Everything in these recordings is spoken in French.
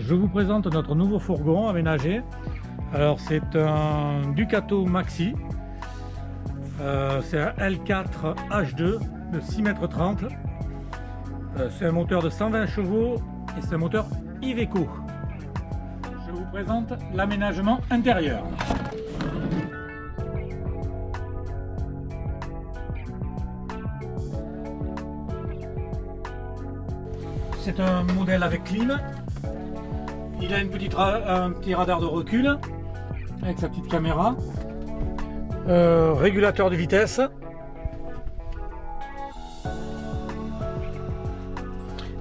je vous présente notre nouveau fourgon aménagé. Alors c'est un Ducato Maxi, c'est un L4 H2 de 6,30 m. C'est un moteur de 120 chevaux et c'est un moteur Iveco. Je vous présente l'aménagement intérieur. C'est un modèle avec clim. Il a un petit radar de recul avec sa petite caméra, régulateur de vitesse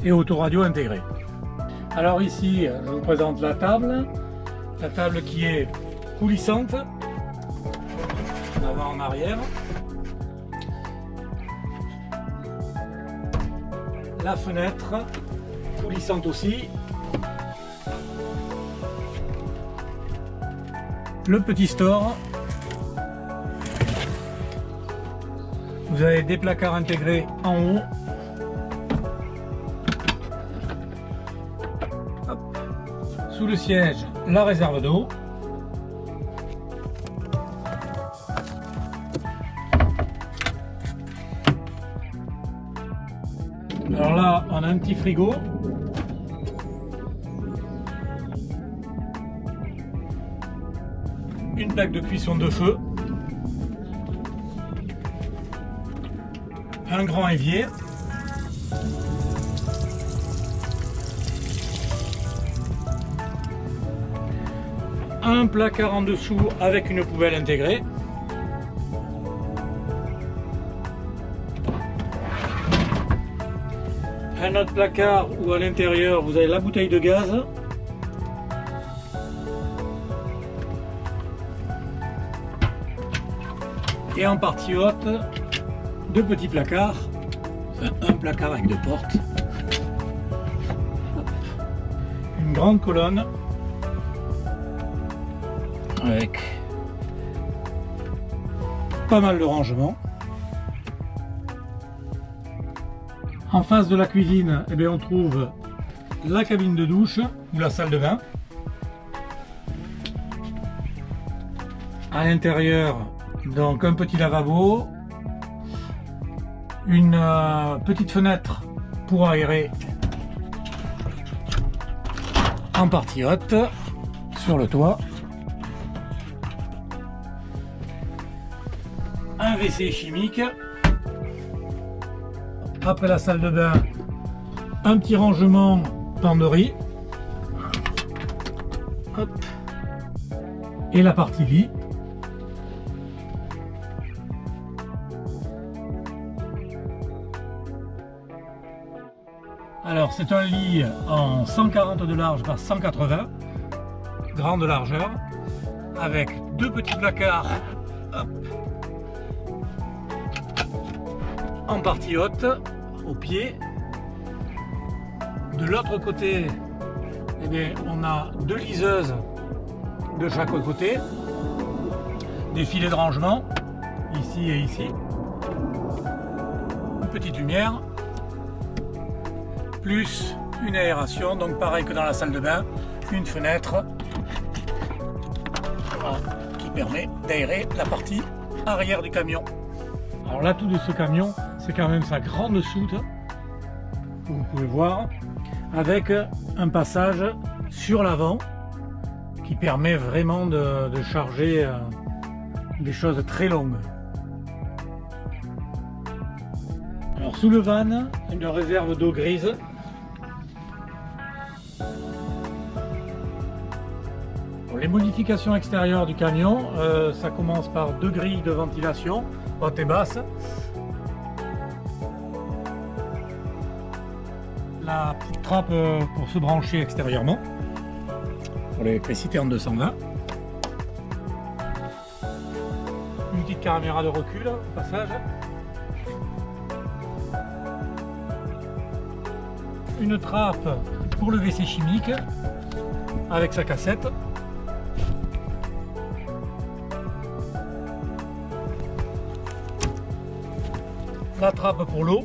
et autoradio intégré. Alors ici, je vous présente la table qui est coulissante, en avant en arrière. La fenêtre coulissante aussi. Le petit store. Vous avez des placards intégrés en haut. Hop. Sous le siège, la réserve d'eau. Alors là, on a un petit frigo. Une plaque de cuisson de feu. Un grand évier. Un placard en dessous avec une poubelle intégrée. Un autre placard où à l'intérieur vous avez la bouteille de gaz. Et en partie haute, deux petits placards, enfin, un placard avec deux portes. Une grande colonne avec pas mal de rangement. En face de la cuisine, eh bien, on trouve la cabine de douche ou la salle de bain. À l'intérieur, donc un petit lavabo, une petite fenêtre pour aérer en partie haute sur le toit, un WC chimique. Après la salle de bain, un petit rangement penderie. Hop. Et la partie lit. Alors c'est un lit en 140 de large par 180, grande largeur, avec deux petits placards. Hop. En partie haute, au pied. De l'autre côté, eh bien, on a deux liseuses de chaque côté, des filets de rangement, ici et ici, une petite lumière, plus une aération, donc pareil que dans la salle de bain, une fenêtre qui permet d'aérer la partie arrière du camion. Alors l'atout de ce camion, c'est quand même sa grande soute, vous pouvez voir, avec un passage sur l'avant qui permet vraiment de charger des choses très longues. Alors sous le van, une réserve d'eau grise. Pour les modifications extérieures du camion, ça commence par deux grilles de ventilation, haute et basse. La petite trappe pour se brancher extérieurement, pour l'électricité en 220. Une petite caméra de recul au passage. Une trappe pour le WC chimique avec sa cassette. La trappe pour l'eau.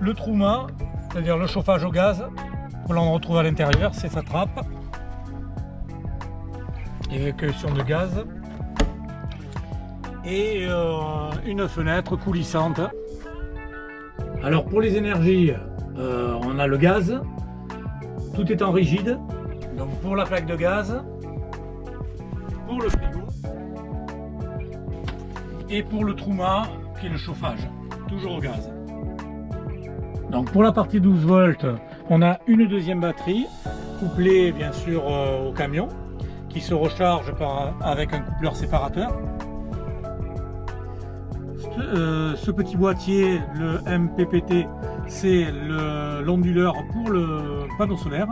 le Truma, c'est-à-dire le chauffage au gaz, que l'on retrouve à l'intérieur, c'est sa trappe. Évacuation de gaz. Et une fenêtre coulissante. Alors pour les énergies, on a le gaz, tout est en rigide. Donc pour la plaque de gaz, pour le frigo et pour le Truma qui est le chauffage, toujours au gaz. Donc pour la partie 12 volts, on a une deuxième batterie couplée bien sûr au camion qui se recharge avec un coupleur séparateur. Ce petit boîtier, le MPPT, c'est l'onduleur pour le panneau solaire.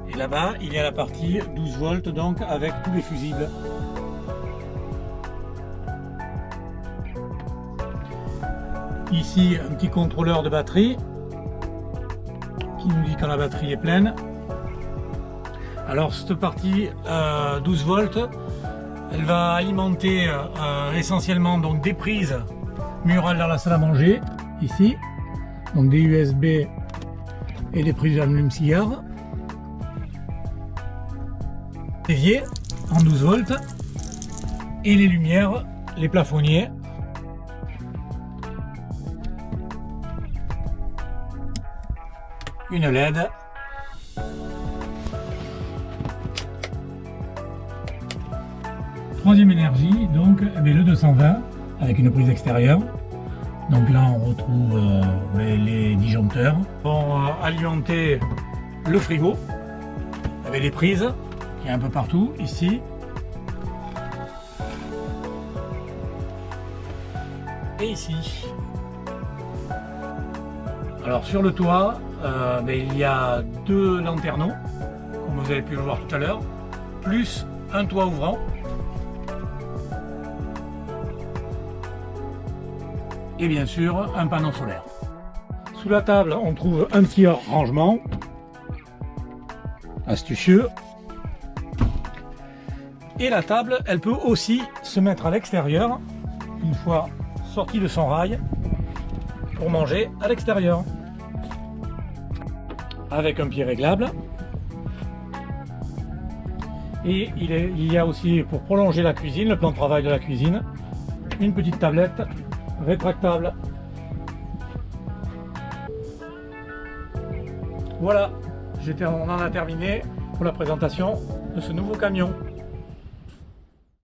Et là-bas, il y a la partie 12 volts, donc avec tous les fusibles. Ici, un petit contrôleur de batterie qui nous dit quand la batterie est pleine. Alors, cette partie 12 volts, elle va alimenter essentiellement donc des prises murales dans la salle à manger, ici, donc des USB et des prises d'aluminium-cigare, évier en 12 volts et les lumières, les plafonniers, une LED. Troisième énergie, donc le 220 avec une prise extérieure. Donc là on retrouve les disjoncteurs. Vont alimenter le frigo avec les prises qui est un peu partout ici. Et ici. Alors sur le toit, il y a deux lanterneaux, comme vous avez pu le voir tout à l'heure, plus un toit ouvrant. Et bien sûr un panneau solaire. Sous la table on trouve un petit rangement astucieux, et la table elle peut aussi se mettre à l'extérieur une fois sortie de son rail pour manger à l'extérieur avec un pied réglable. Et il y a aussi, pour prolonger la cuisine, le plan de travail de la cuisine, une petite tablette rétractable. Voilà, on en a terminé pour la présentation de ce nouveau camion.